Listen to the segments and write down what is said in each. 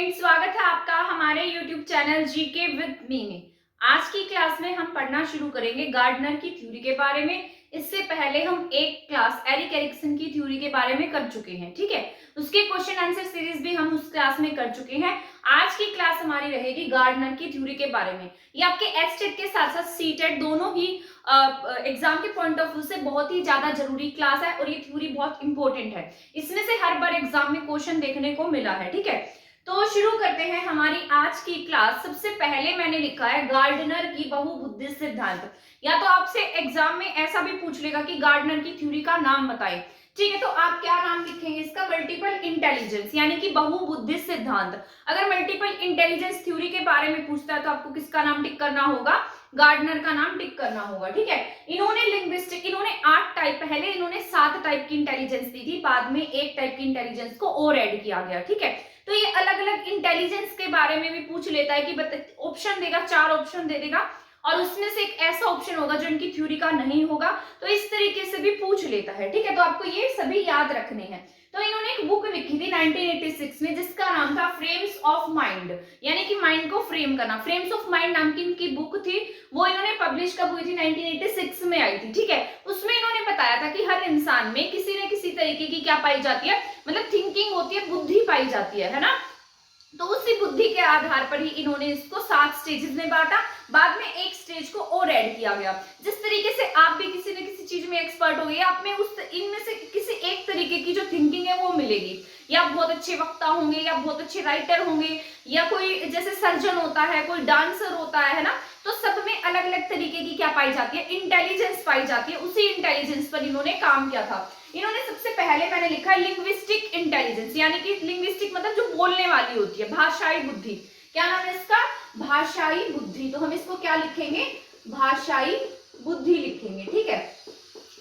Student, स्वागत है आपका हमारे YouTube channel GK with me में। आज की क्लास में हम पढ़ना शुरू करेंगे गार्डनर की थ्योरी के बारे में। इससे पहले हम एक क्लास एरिक एरिक्सन की थ्योरी के बारे में कर चुके हैं, ठीक है। उसके क्वेश्चन आंसर सीरीज भी हम उस क्लास में कर चुके हैं। आज की क्लास हमारी रहेगी गार्डनर की थ्योरी के बारे में। ये आपके एचटेट के साथ साथ सीटेट दोनों ही एग्जाम के पॉइंट ऑफ व्यू से बहुत ही ज्यादा जरूरी क्लास है और ये थ्योरी बहुत इंपॉर्टेंट है। इसमें से हर बार एग्जाम में क्वेश्चन देखने को मिला है, ठीक है। तो शुरू करते हैं हमारी आज की क्लास। सबसे पहले मैंने लिखा है गार्डनर की बहुबुद्धि सिद्धांत। या तो आपसे एग्जाम में ऐसा भी पूछ लेगा कि गार्डनर की थ्योरी का नाम बताएं, ठीक है। तो आप क्या नाम लिखेंगे इसका? मल्टीपल इंटेलिजेंस यानी कि बहुबुद्धि सिद्धांत। अगर मल्टीपल इंटेलिजेंस थ्योरी के बारे में पूछता है तो आपको किसका नाम टिक करना होगा? गार्डनर का नाम टिक करना होगा, ठीक है। इन्होंने लिंग्विस्टिक, इन्होंने 8 टाइप, पहले इन्होंने 7 टाइप की इंटेलिजेंस दी थी, बाद में एक टाइप की इंटेलिजेंस को और ऐड किया गया, ठीक है। तो ये अलग अलग इंटेलिजेंस के बारे में भी पूछ लेता है कि ऑप्शन देगा, 4 ऑप्शन दे देगा और उसमें से एक ऐसा ऑप्शन होगा जो इनकी थ्योरी का नहीं होगा। तो इस तरीके से भी पूछ लेता है, ठीक है। तो आपको ये सभी याद रखने हैं। तो इन्होंने एक बुक लिखी थी 1986 में जिसका नाम था फ्रेम्स ऑफ माइंड, यानी कि माइंड को फ्रेम करना। फ्रेम्स ऑफ माइंड नाम की इनकी बुक थी, वो इन्होंने पब्लिश कब हुई थी? 1986 में आई थी, ठीक है। उसमें इन्होंने बताया था कि हर इंसान में किसी न किसी तरीके की क्या पाई जाती है, मतलब थिंकिंग होती है, बुद्धि पाई जाती है ना। तो उसी बुद्धि के आधार पर ही इन्होंने इसको 7 स्टेजेस में बांटा, बाद में एक स्टेज को और ऐड किया गया। जिस तरीके से आप भी किसी न किसी चीज में एक्सपर्ट हो गए, आप में उस इनमें से किसी एक तरीके की जो थिंकिंग है वो मिलेगी। या आप बहुत अच्छे वक्ता होंगे, या बहुत अच्छे राइटर होंगे, या कोई जैसे सर्जन होता है, कोई डांसर होता है ना। तो सब में अलग अलग तरीके की क्या पाई जाती है? इंटेलिजेंस पाई जाती है। उसी इंटेलिजेंस पर इन्होंने काम किया था। इन्होंने सबसे पहले मैंने लिखा है लिंग्विस्टिक इंटेलिजेंस, यानी कि लिंग्विस्टिक मतलब जो बोलने वाली होती है, भाषाई बुद्धि। क्या नाम है इसका? भाषाई बुद्धि। तो हम इसको क्या लिखेंगे? भाषाई बुद्धि लिखेंगे, ठीक है।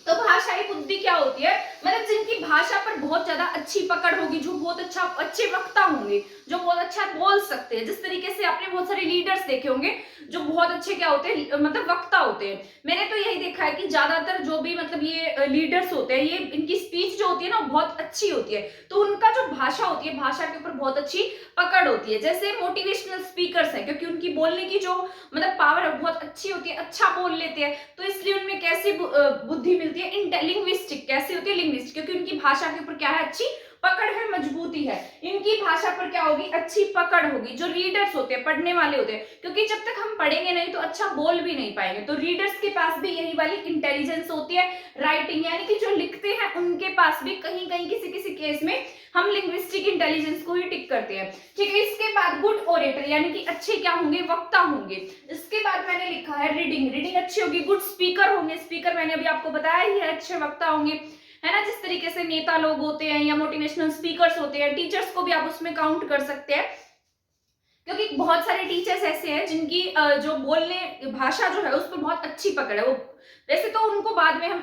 तो भाषाई बुद्धि क्या होती है? मतलब जिनकी भाषा पर बहुत ज्यादा अच्छी पकड़ होगी, जो बहुत अच्छे वक्ता होंगे, जो बहुत अच्छा बोल सकते हैं। जिस तरीके से आपने बहुत सारे लीडर्स देखे होंगे जो बहुत अच्छे क्या होते हैं, मतलब वक्ता होते हैं। मैंने तो यही देखा है कि ज्यादातर जो भी मतलब ये लीडर्स होते हैं, ये इनकी स्पीच जो होती है ना बहुत अच्छी होती है। तो उनका जो भाषा होती है, भाषा के ऊपर बहुत अच्छी पकड़ होती है। जैसे मोटिवेशनल स्पीकर्स है, क्योंकि उनकी बोलने की जो मतलब पावर है बहुत अच्छी होती है, अच्छा बोल लेते हैं। तो इसलिए उनमें कैसी बुद्धि मिलती है? लिंग्विस्टिक। कैसी होती है? लिंग्विस्टिक, क्योंकि उनकी भाषा के ऊपर क्या है? अच्छी पकड़ है, मजबूती है। इनकी भाषा पर क्या होगी? अच्छी पकड़ होगी। जो रीडर्स होते हैं, पढ़ने वाले होते हैं, क्योंकि जब तक हम पढ़ेंगे नहीं तो अच्छा बोल भी नहीं पाएंगे। तो रीडर्स के पास भी यही वाली इंटेलिजेंस होती है, राइटिंग, यानी कि जो लिखते हैं उनके पास भी कहीं कहीं किसी किसी केस में हम लिंग्विस्टिक इंटेलिजेंस को ही टिक करते हैं, ठीक है। इसके बाद गुड ओरेटर, यानी कि अच्छे क्या होंगे? वक्ता होंगे। इसके बाद मैंने लिखा है रीडिंग, रीडिंग अच्छी होगी। गुड स्पीकर होंगे, स्पीकर मैंने अभी आपको बताया ही है, अच्छे वक्ता होंगे, है ना। जिस तरीके से नेता लोग होते हैं या मोटिवेशनल स्पीकर्स होते हैं, टीचर्स को भी आप उसमें काउंट कर सकते हैं, क्योंकि बहुत सारे टीचर्स ऐसे हैं जिनकी जो बोलने भाषा जो है उस पर बहुत अच्छी पकड़ है। वो वैसे तो उनको बाद में हम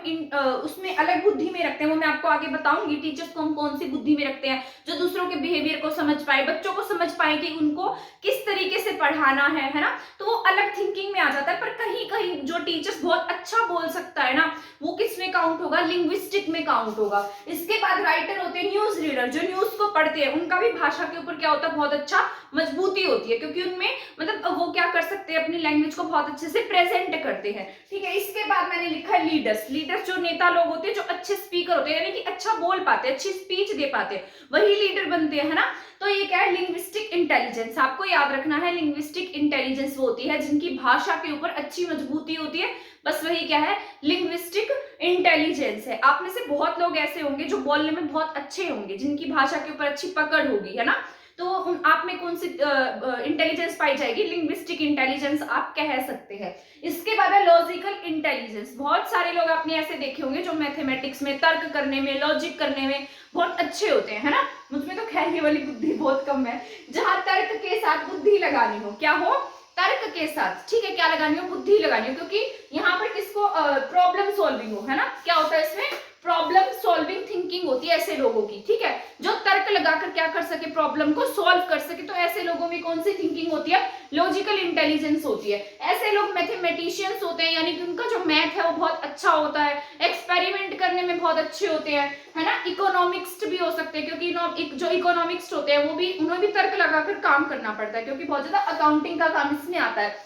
उसमें अलग बुद्धि में रखते हैं, वो मैं आपको आगे बताऊंगी। टीचर्स को हम कौन सी बुद्धि में रखते हैं? जो दूसरों के बिहेवियर को समझ पाए, बच्चों को समझ पाए कि उनको किस तरीके से पढ़ाना है ना। तो वो अलग थिंकिंग में आ जाता है। पर कहीं कहीं जो टीचर्स बहुत अच्छा बोल सकता है ना, वो किस में काउंट होगा? लिंग्विस्टिक में काउंट होगा। इसके बाद राइटर होते हैं, न्यूज रीडर, जो न्यूज को पढ़ते हैं, उनका भी भाषा के ऊपर क्या होता है? बहुत अच्छा मजबूती होती है, क्योंकि उनमें मतलब वो क्या कर सकते हैं? अपनी लैंग्वेज को बहुत अच्छे से प्रेजेंट करते हैं, ठीक है। इसके बाद मैंने लिखा है लीडर्स, लीडर्स जो नेता लोग होते हैं, जो अच्छे स्पीकर होते हैं, यानी कि अच्छा बोल पाते हैं, अच्छी स्पीच दे पाते हैं, वही लीडर बनते हैं, है ना। तो ये क्या है? Linguistic intelligence. आपको याद रखना है, लिंग्विस्टिक इंटेलिजेंस वो होती है जिनकी भाषा के ऊपर अच्छी मजबूती होती है, बस वही क्या है? लिंग्विस्टिक इंटेलिजेंस है। आप में से बहुत लोग ऐसे होंगे जो बोलने में बहुत अच्छे होंगे, जिनकी भाषा के ऊपर अच्छी पकड़ होगी, है ना। तो आप में कौन सी इंटेलिजेंस पाई जाएगी? लिंग्विस्टिक इंटेलिजेंस आप कह सकते हैं। इसके बाद है लॉजिकल इंटेलिजेंस। बहुत सारे लोग आपने ऐसे देखे होंगे जो मैथमेटिक्स में, तर्क करने में, लॉजिक करने में बहुत अच्छे होते हैं, है ना। मुझमें तो खैर ये वाली बुद्धि बहुत कम है। जहां तर्क के साथ बुद्धि लगानी हो, क्या हो? तर्क के साथ, ठीक है, क्या लगानी हो? बुद्धि लगानी हो, क्योंकि यहाँ पर किसको प्रॉब्लम सॉल्विंग हो, है ना। क्या होता है इसमें? प्रॉब्लम सॉल्विंग थिंकिंग होती है ऐसे लोगों की, ठीक है, जो तर्क लगाकर क्या कर सके, प्रॉब्लम को सॉल्व कर सके। तो ऐसे लोगों में कौन सी थिंकिंग होती है, लॉजिकल इंटेलिजेंस होती है। ऐसे लोग मैथमेटिशियंस होते हैं, यानी कि उनका जो मैथ है वो बहुत अच्छा होता है, एक्सपेरिमेंट करने में बहुत अच्छे होते हैं, है ना। इकोनॉमिक्स भी हो सकते हैं, क्योंकि जो इकोनॉमिक्स होते हैं वो भी, उन्हें भी तर्क लगाकर काम करना पड़ता है, क्योंकि बहुत ज्यादा अकाउंटिंग का काम इसमें आता है।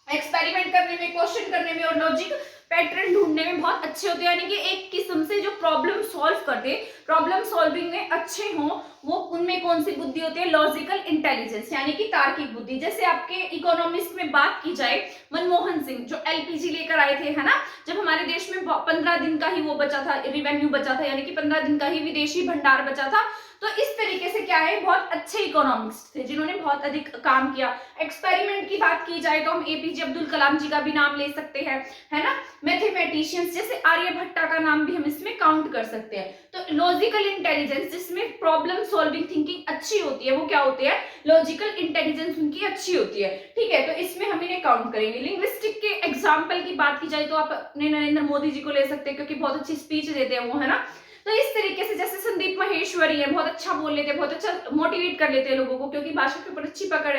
एक्सपेरिमेंट करने में, क्वेश्चन करने में और लॉजिक पैटर्न ढूंढने में बहुत अच्छे होते हैं, यानी कि एक किस्म से जो प्रॉब्लम सॉल्व करते, प्रॉब्लम सॉल्विंग में अच्छे हों, वो उनमें कौन सी बुद्धि होती है, लॉजिकल इंटेलिजेंस, यानी कि तार्किक बुद्धि। जैसे आपके इकोनॉमिक्स में बात की जाए, मनमोहन सिंह जो एलपीजी लेकर आए थे, है ना, जब हमारे देश में 15 दिन का ही वो बचा था, रिवेन्यू बचा था, यानी कि 15 दिन का ही विदेशी भंडार बचा था। तो इस तरीके से क्या है, बहुत अच्छे इकोनॉमिक्स थे जिन्होंने बहुत अधिक काम किया। एक्सपेरिमेंट की बात की जाए तो हम एपीजे अब्दुल कलाम जी का भी नाम ले सकते हैं, है ना। मैथमेटिशियंस जैसे आर्यभट्टा का नाम भी हम इसमें काउंट कर सकते हैं। तो लॉजिकल इंटेलिजेंस जिसमें प्रॉब्लम सॉल्विंग थिंकिंग अच्छी होती है, वो क्या होती है, लॉजिकल इंटेलिजेंस उनकी अच्छी होती है, ठीक है। तो इसमें हम इन्हें काउंट करेंगे। लिंग्विस्टिक के एग्जाम्पल की बात की जाए तो आप अपने नरेंद्र मोदी जी को ले सकते हैं, क्योंकि बहुत अच्छी स्पीच देते हैं वो, है ना। तो इस तरीके से जैसे संदीप माहेश्वरी है, बहुत अच्छा बोल लेते हैं, बहुत अच्छा मोटिवेट कर लेते हैं लोगों को, क्योंकि भाषा के ऊपर अच्छी पकड़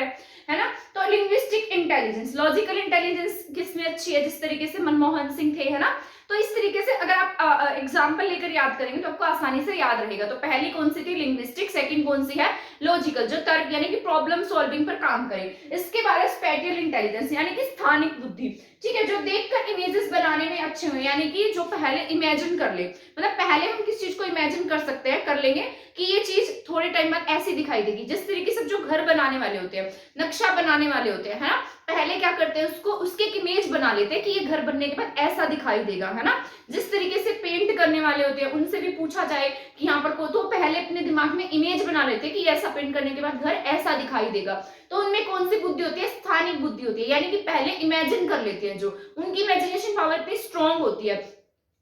है ना। तो लिंग्विस्टिक इंटेलिजेंस, लॉजिकल इंटेलिजेंस किसमें अच्छी है, जिस तरीके से मनमोहन सिंह थे, है ना। तो इस तरीके से अगर आप एग्जाम्पल लेकर याद करेंगे तो आपको आसानी से याद रहेगा। तो पहली कौन सी थी, लिंग्विस्टिक, सेकंड कौन सी है, लॉजिकल, जो तर्क यानी कि प्रॉब्लम सॉल्विंग पर काम करे। इसके बाद स्पेटियल इंटेलिजेंस, यानी कि स्थानिक बुद्धि, ठीक है, जो देखकर इमेजेस बनाने में अच्छे हुए, यानी कि जो पहले इमेजिन कर ले, मतलब पहले हम किस चीज को इमेजिन कर सकते हैं, कर लेंगे कि ये चीज थोड़े टाइम बाद ऐसी दिखाई देगी। जिस तरीके से जो घर बनाने वाले होते हैं, नक्शा बनाने वाले होते हैं, है ना, पहले क्या करते हैं, उसको उसके एक इमेज बना लेते हैं कि ये घर बनने के बाद ऐसा दिखाई देगा, है ना। जिस तरीके से पेंट करने वाले होते हैं, उनसे भी पूछा जाए कि यहाँ पर को, तो पहले अपने दिमाग में इमेज बना लेते हैं कि ऐसा पेंट करने के बाद घर ऐसा दिखाई देगा। तो उनमें कौन सी बुद्धि होती है, स्थानिक बुद्धि होती है, यानी कि पहले इमेजिन कर लेते हैं, जो उनकी इमेजिनेशन पावर इतनी स्ट्रांग होती है।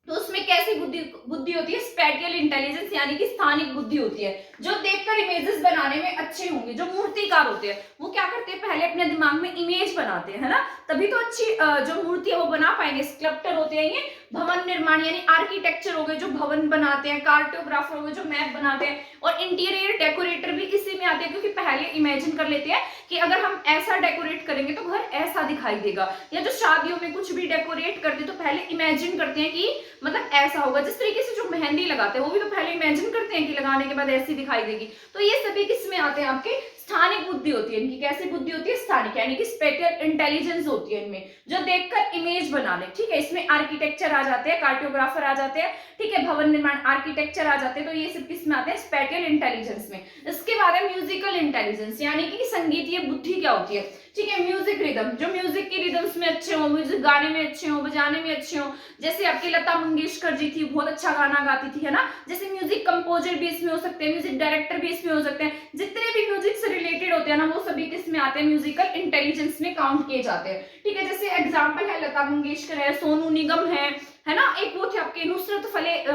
तो उसमें कैसी बुद्धि होती है, स्पेटियल इंटेलिजेंस, यानी कि स्थानिक बुद्धि होती है, जो देखकर इमेजेस बनाने में अच्छे होंगे। जो मूर्तिकार होते हैं वो क्या करते हैं, पहले अपने दिमाग में इमेज बनाते हैं, है ना, तभी तो अच्छी जो मूर्ति है वो बना पाएंगे। स्कल्प्टर होते हैं ये, भवन निर्माण यानी आर्किटेक्चर हो गए, जो भवन बनाते हैं, कार्टोग्राफर हो गए जो मैप बनाते हैं, और इंटीरियर डेकोरेटर भी इसी में आते हैं, क्योंकि पहले इमेजिन कर लेते हैं कि अगर हम ऐसा डेकोरेट करेंगे तो घर ऐसा दिखाई देगा। या जो शादियों में कुछ भी डेकोरेट करते तो पहले इमेजिन करते हैं कि मतलब ऐसा होगा। जिस तरीके से जो मेहंदी लगाते हैं वो भी तो पहले इमेजिन करते हैं कि लगाने के बाद ऐसी दिखाई देगी। तो ये सभी किस में आते हैं, आपके स्थानिक बुद्धि होती है इनकी। कैसी बुद्धि होती है, स्थानिक, यानी कि स्पेटियल इंटेलिजेंस होती है इनमें, जो देखकर इमेज बना ले, ठीक है। इसमें आर्किटेक्चर आ जाते हैं, कार्टोग्राफर आ जाते हैं, ठीक है, भवन निर्माण आर्किटेक्चर आ जाते हैं। तो ये सब किस में आते हैं, स्पेटियल इंटेलिजेंस में। इसके बाद है म्यूजिकल इंटेलिजेंस, यानी कि संगीतीय बुद्धि क्या होती है, ठीक है। म्यूजिक रिदम, जो म्यूजिक की रिदम्स में अच्छे हो, म्यूजिक गाने में अच्छे हो, बजाने में अच्छे हो। जैसे आपकी लता मंगेशकर जी थी, बहुत अच्छा गाना गाती थी, है ना। जैसे म्यूजिक कंपोजर भी इसमें हो सकते हैं, म्यूजिक डायरेक्टर भी इसमें हो सकते हैं। जितने भी म्यूजिक से रिलेटेड होते हैं ना, वो सभी किस में आते हैं, म्यूजिकल इंटेलिजेंस में काउंट किए जाते हैं, ठीक है। जैसे एग्जाम्पल है लता मंगेशकर है, सोनू निगम है ना। एक वो थे आपके नुसरत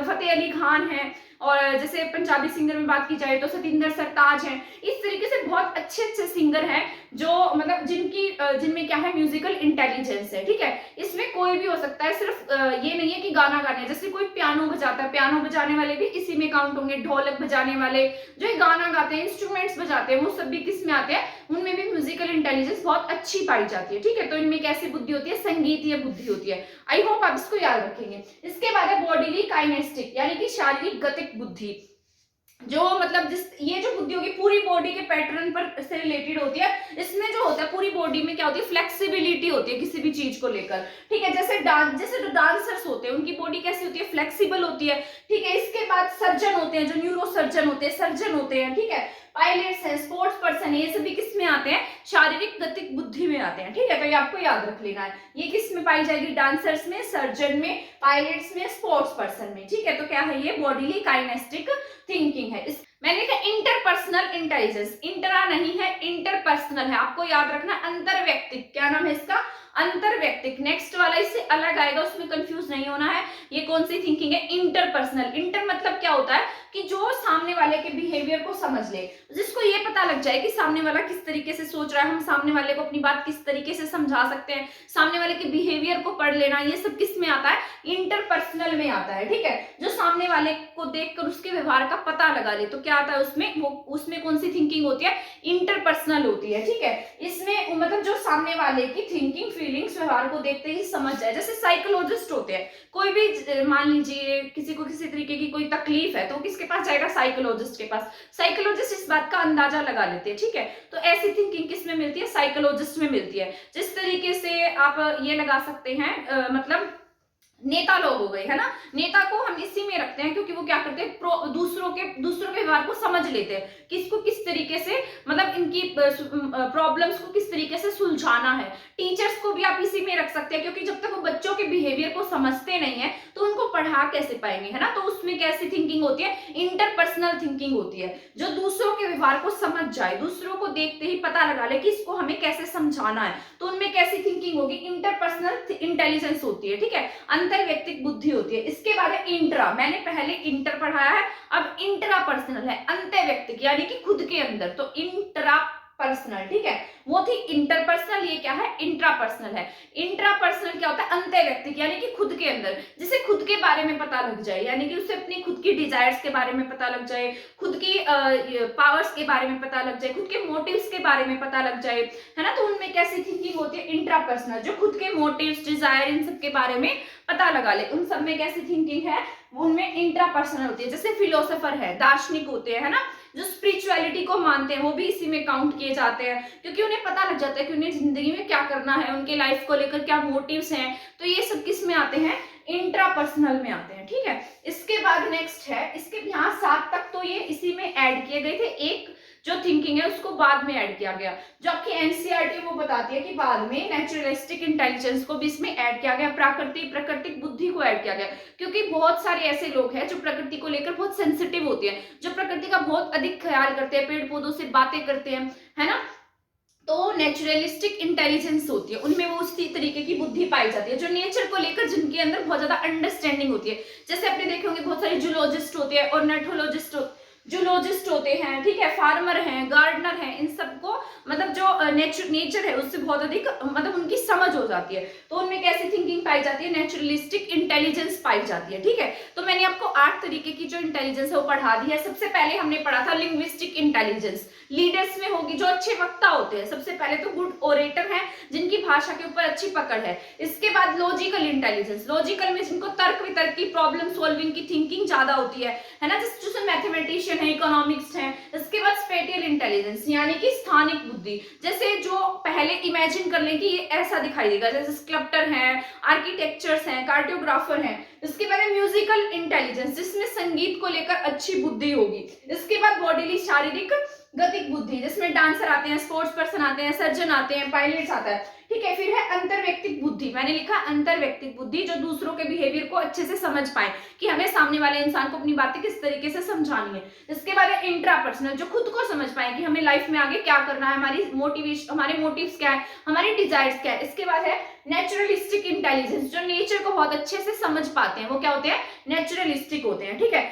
फतेह अली खान है, और जैसे पंजाबी सिंगर में बात की जाए तो सतिंदर सरताज हैं। इस तरीके से बहुत अच्छे अच्छे सिंगर हैं जो मतलब जिनमें क्या है, म्यूजिकल इंटेलिजेंस है, ठीक है। इसमें कोई भी हो सकता है, सिर्फ ये नहीं है कि गाना गाने, जैसे कोई पियानो बजाता है, पियानो बजाने वाले भी इसी में काउंट होंगे। ढोलक बजाने वाले जो गाना गाते हैं, इंस्ट्रूमेंट्स बजाते हैं, वो सब भी किस में आते हैं, उनमें भी म्यूजिकल इंटेलिजेंस बहुत अच्छी पाई जाती है, ठीक है। तो इनमें कैसी बुद्धि होती है, संगीतीय बुद्धि होती है। आई होप आप इसको याद रखेंगे। इसके बाद है बॉडीली काइनेस्टिक, यानी कि शारीरिक गतिक बुद्धि, जो मतलब ये जो बुद्धि होगी पूरी बॉडी के पैटर्न पर से रिलेटेड होती है। इसमें जो होता है पूरी बॉडी में क्या होती है, फ्लेक्सिबिलिटी होती है किसी भी चीज को लेकर, ठीक है। जैसे जो डांसर्स होते हैं उनकी बॉडी कैसी होती है, फ्लेक्सिबल होती है, ठीक है। इसके बाद सर्जन होते हैं, जो न्यूरो सर्जन होते हैं, सर्जन होते हैं, ठीक है। पायलट्स हैं, स्पोर्ट्स पर्सन है, ये सभी किस में आते हैं, शारीरिक गतिक बुद्धि में आते हैं, ठीक है। तो ये आपको याद रख लेना है, ये किस में पाई जाएगी, डांसर्स में, सर्जन में, पायलट्स में, स्पोर्ट्स पर्सन में, ठीक है। तो क्या है, ये बॉडीली काइनेस्टिक थिंकिंग है। मैंने कहा इंटरपर्सनल इंटेलिजेंस, इंटरा नहीं है, इंटरपर्सनल है, आपको याद रखना, अंतर व्यक्तिक, क्या नाम है इसका, अंतरव्यक्तिक, नेक्स्ट वाला इससे अलग आएगा, उसमें कंफ्यूज नहीं होना है। ये कौन सी थिंकिंग है? इंटरपर्सनल। इंटर मतलब क्या होता है कि जो सामने वाले के बिहेवियर को समझ ले, जिसको ये पता लग जाए कि सामने वाला किस तरीके से सोच रहा है, हम सामने वाले को अपनी बात किस तरीके से समझा सकते हैं, सामने वाले के बिहेवियर को पढ़ लेना, ये सब किस में आता है? इंटरपर्सनल में आता है। ठीक है, जो सामने वाले को देखकर उसके व्यवहार का पता लगा ले, तो क्या आता है उसमें? वो उसमें कौन सी थिंकिंग होती है? इंटरपर्सनल होती है। ठीक है, इसमें मतलब जो सामने वाले की थिंकिंग, फीलिंग्स, व्यवहार को देखते ही समझ जाए। जैसे साइकोलॉजिस्ट होते हैं, कोई भी मान लीजिए किसी को किसी तरीके की कोई तकलीफ है, तो किसके पास जाएगा? साइकोलॉजिस्ट के पास। साइकोलॉजिस्ट इस बात का अंदाजा लगा लेते हैं। ठीक है, तो ऐसी थिंकिंग किस में मिलती है? साइकोलॉजिस्ट में मिलती है। जिस तरीके से आप ये लगा सकते हैं मतलब नेता लोग हो गए, है ना, नेता को हम इसी में रखते हैं क्योंकि वो क्या करते हैं? दूसरों के व्यवहार को समझ लेते हैं, किसको किस तरीके से मतलब इनकी प्रॉब्लम्स को किस तरीके से सुलझाना है। टीचर्स को भी आप इसी में रख सकते हैं क्योंकि जब तक वो बच्चों के बिहेवियर को समझते नहीं है तो उनको पढ़ा कैसे पाएंगे, है ना। तो उसमें कैसी थिंकिंग होती है? इंटरपर्सनल थिंकिंग होती है, जो दूसरों के व्यवहार को समझ जाए, दूसरों को देखते ही पता लगा ले कि इसको हमें कैसे समझाना है, तो उनमें कैसी थिंकिंग होगी? इंटरपर्सनल इंटेलिजेंस होती है। ठीक है, अंतर्व्यक्तिक बुद्धि होती है। इसके बाद है इंट्रा, मैंने पहले इंटर पढ़ाया है, अब इंट्रा पर्सनल है, अंतर्व्यक्तिक यानी कि खुद के अंदर, तो इंट्रा पर्सनल। ठीक है, वो थी इंटरपर्सनल, ये क्या है? इंट्रापर्सनल है। इंट्रापर्सनल क्या होता है? अंतर्व्यक्तिक यानी कि खुद के अंदर, जिसे खुद के बारे में पता लग जाए, यानी कि उसे अपनी खुद की डिजायर्स के बारे में पता लग जाए, खुद की पावर्स के बारे में पता लग जाए, खुद के मोटिव्स के बारे में पता लग जाए, है ना। तो उनमें कैसी थिंकिंग होती है? इंट्रापर्सनल, जो खुद के मोटिव्स, डिजायर, इन सब के बारे में पता लगा ले, उन सब में कैसी थिंकिंग है? उनमें इंट्रापर्सनल होती है। जैसे फिलोसोफर है, दार्शनिक होते हैं, है ना, जो स्पिरिचुअलिटी को मानते हैं, वो भी इसी में काउंट किए जाते हैं क्योंकि उन्हें पता लग जाता है कि उन्हें जिंदगी में क्या करना है, उनके लाइफ को लेकर क्या मोटिव्स हैं, तो ये सब किस में आते हैं? इंट्रापर्सनल में आते हैं। ठीक है, इसके बाद नेक्स्ट है, इसके यहाँ 7 तक तो ये इसी में ऐड किए गए थे, एक जो थिंकिंग है उसको बाद में ऐड किया गया। जो आपकी एनसीईआरटी वो बताती है कि बाद में नेचुरलिस्टिक इंटेलिजेंस को भी इसमें ऐड किया गया, प्राकृतिक बुद्धि को ऐड किया गया, क्योंकि बहुत सारे ऐसे लोग हैं जो प्रकृति को लेकर बहुत सेंसिटिव होते हैं, जो प्रकृति का बहुत अधिक ख्याल करते हैं, पेड़ पौधों से बातें करते हैं, है ना। तो नेचुरलिस्टिक इंटेलिजेंस होती है, उनमें वो उसी तरीके की बुद्धि पाई जाती है, जो नेचर को लेकर जिनके अंदर बहुत ज्यादा अंडरस्टैंडिंग होती है। जैसे आपने देखे होंगे बहुत सारे जूलॉजिस्ट होते हैं, ऑर्निथोलॉजिस्ट जूलॉजिस्ट होते हैं, ठीक है, फार्मर हैं, गार्डनर हैं, इन सबको मतलब जो नेचर है उससे बहुत अधिक मतलब उनकी समझ हो जाती है, तो उनमें कैसी थिंकिंग पाई जाती है? नेचुरलिस्टिक इंटेलिजेंस पाई जाती है। ठीक है, तो मैंने आपको 8 तरीके की जो इंटेलिजेंस है वो पढ़ा दी है। सबसे पहले हमने पढ़ा था लिंग्विस्टिक इंटेलिजेंस, लीडर्स में होगी, जो अच्छे वक्ता होते हैं। सबसे पहले तो गुड ओरेटर हैं, जिनकी भाषा के ऊपर अच्छी पकड़ है। इसके बाद लॉजिकल इंटेलिजेंस, लॉजिकल में जिनको तर्क वितर्क की, प्रॉब्लम सॉल्विंग की थिंकिंग ज्यादा होती है ना, जैसे मैथमेटिशियन है, इकोनॉमिक्स है। इसके बाद स्पेटियल इंटेलिजेंस यानी कि स्थानिक बुद्धि, जैसे जो पहले इमेजिन कर लें कि ये ऐसा दिखाई देगा, जैसे स्कल्प्टर हैं, आर्किटेक्चर्स हैं, कार्टोग्राफर हैं। इसके बाद म्यूजिकल इंटेलिजेंस, जिसमें संगीत को लेकर अच्छी बुद्धि होगी। इसके बाद बॉडीली, शारीरिक गतिक बुद्धि, जिसमें डांसर आते हैं, स्पोर्ट्स पर्सन आते हैं, सर्जन आते हैं, पायलट्स आता है। ठीक है, फिर है अंतर्व्यक्तिक बुद्धि, मैंने लिखा अंतर्व्यक्तिक बुद्धि, जो दूसरों के बिहेवियर को अच्छे से समझ पाए कि हमें सामने वाले इंसान को अपनी बातें किस तरीके से समझानी है। इसके बाद है इंट्रापर्सनल, जो खुद को समझ पाए कि हमें लाइफ में आगे क्या करना है, हमारे मोटिव्स क्या है, हमारे डिजायर्स क्या है। इसके बाद है नेचुरलिस्टिक इंटेलिजेंस, जो नेचर को बहुत अच्छे से समझ पाते हैं, वो क्या होते हैं? नेचुरलिस्टिक होते हैं। ठीक है,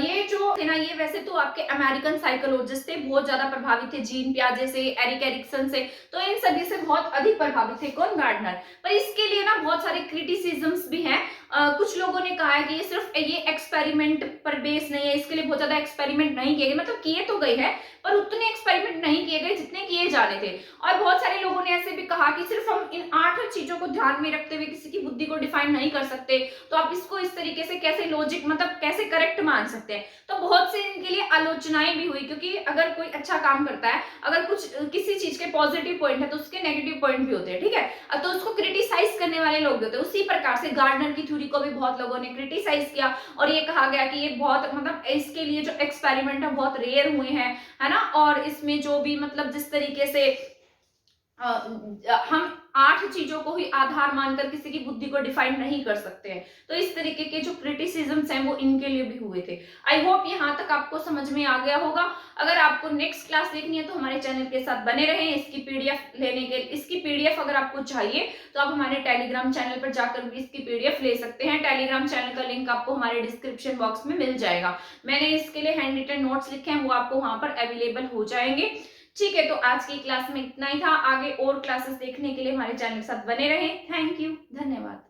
ये जो है ना, ये वैसे तो आपके अमेरिकन साइकोलॉजिस्ट थे, बहुत ज्यादा प्रभावित थे जीन पियाजे से, एरिक एरिक्सन से, तो इन सभी से बहुत अधिक प्रभावित थे। कौन? गार्डनर। पर इसके लिए ना बहुत सारे क्रिटिसिज्म्स भी हैं। कुछ लोगों ने कहा है कि ये सिर्फ ये एक्सपेरिमेंट पर बेस नहीं है, इसके लिए बहुत ज्यादा एक्सपेरिमेंट नहीं किए गए, मतलब किए तो गए हैं पर उतने एक्सपेरिमेंट नहीं किए गए जितने किए जाने थे। और बहुत सारे लोगों ने ऐसे भी कहा कि सिर्फ हम इन 8 चीजों को ध्यान में रखते हुए किसी की बुद्धि को डिफाइन नहीं कर सकते, तो आप इसको इस तरीके से कैसे लॉजिक मतलब कैसे करेक्ट मान सकते हैं। तो बहुत से इनके लिए आलोचनाएं भी हुई, क्योंकि अगर कोई अच्छा काम करता है, अगर कुछ किसी चीज के पॉजिटिव पॉइंट है तो उसके नेगेटिव पॉइंट भी होते हैं। ठीक है, तो उसको क्रिटिसाइज करने वाले लोग होते हैं। उसी प्रकार से गार्डनर की थ्योरी को भी बहुत लोगों ने क्रिटिसाइज किया और ये कहा गया कि ये बहुत मतलब इसके लिए जो एक्सपेरिमेंट है बहुत रेयर हुए हैं, है ना। और इसमें जो भी मतलब जिस तरीके से हम 8 चीजों को ही आधार मानकर किसी की बुद्धि को डिफाइन नहीं कर सकते हैं। तो इस तरीके के जो क्रिटिसिज्म्स हैं वो इनके लिए भी हुए थे। आई होप यहाँ तक आपको समझ में आ गया होगा। अगर आपको नेक्स्ट क्लास देखनी है तो हमारे चैनल के साथ बने रहें। इसकी पीडीएफ अगर आपको चाहिए तो आप हमारे टेलीग्राम चैनल पर जाकर भी इसकी पीडीएफ ले सकते हैं। टेलीग्राम चैनल का लिंक आपको हमारे डिस्क्रिप्शन बॉक्स में मिल जाएगा। मैंने इसके लिए हैंड रिटन नोट्स लिखे हैं, वो आपको वहां पर अवेलेबल हो जाएंगे। ठीक है, तो आज की क्लास में इतना ही था। आगे और क्लासेस देखने के लिए हमारे चैनल के साथ बने रहें। थैंक यू, धन्यवाद।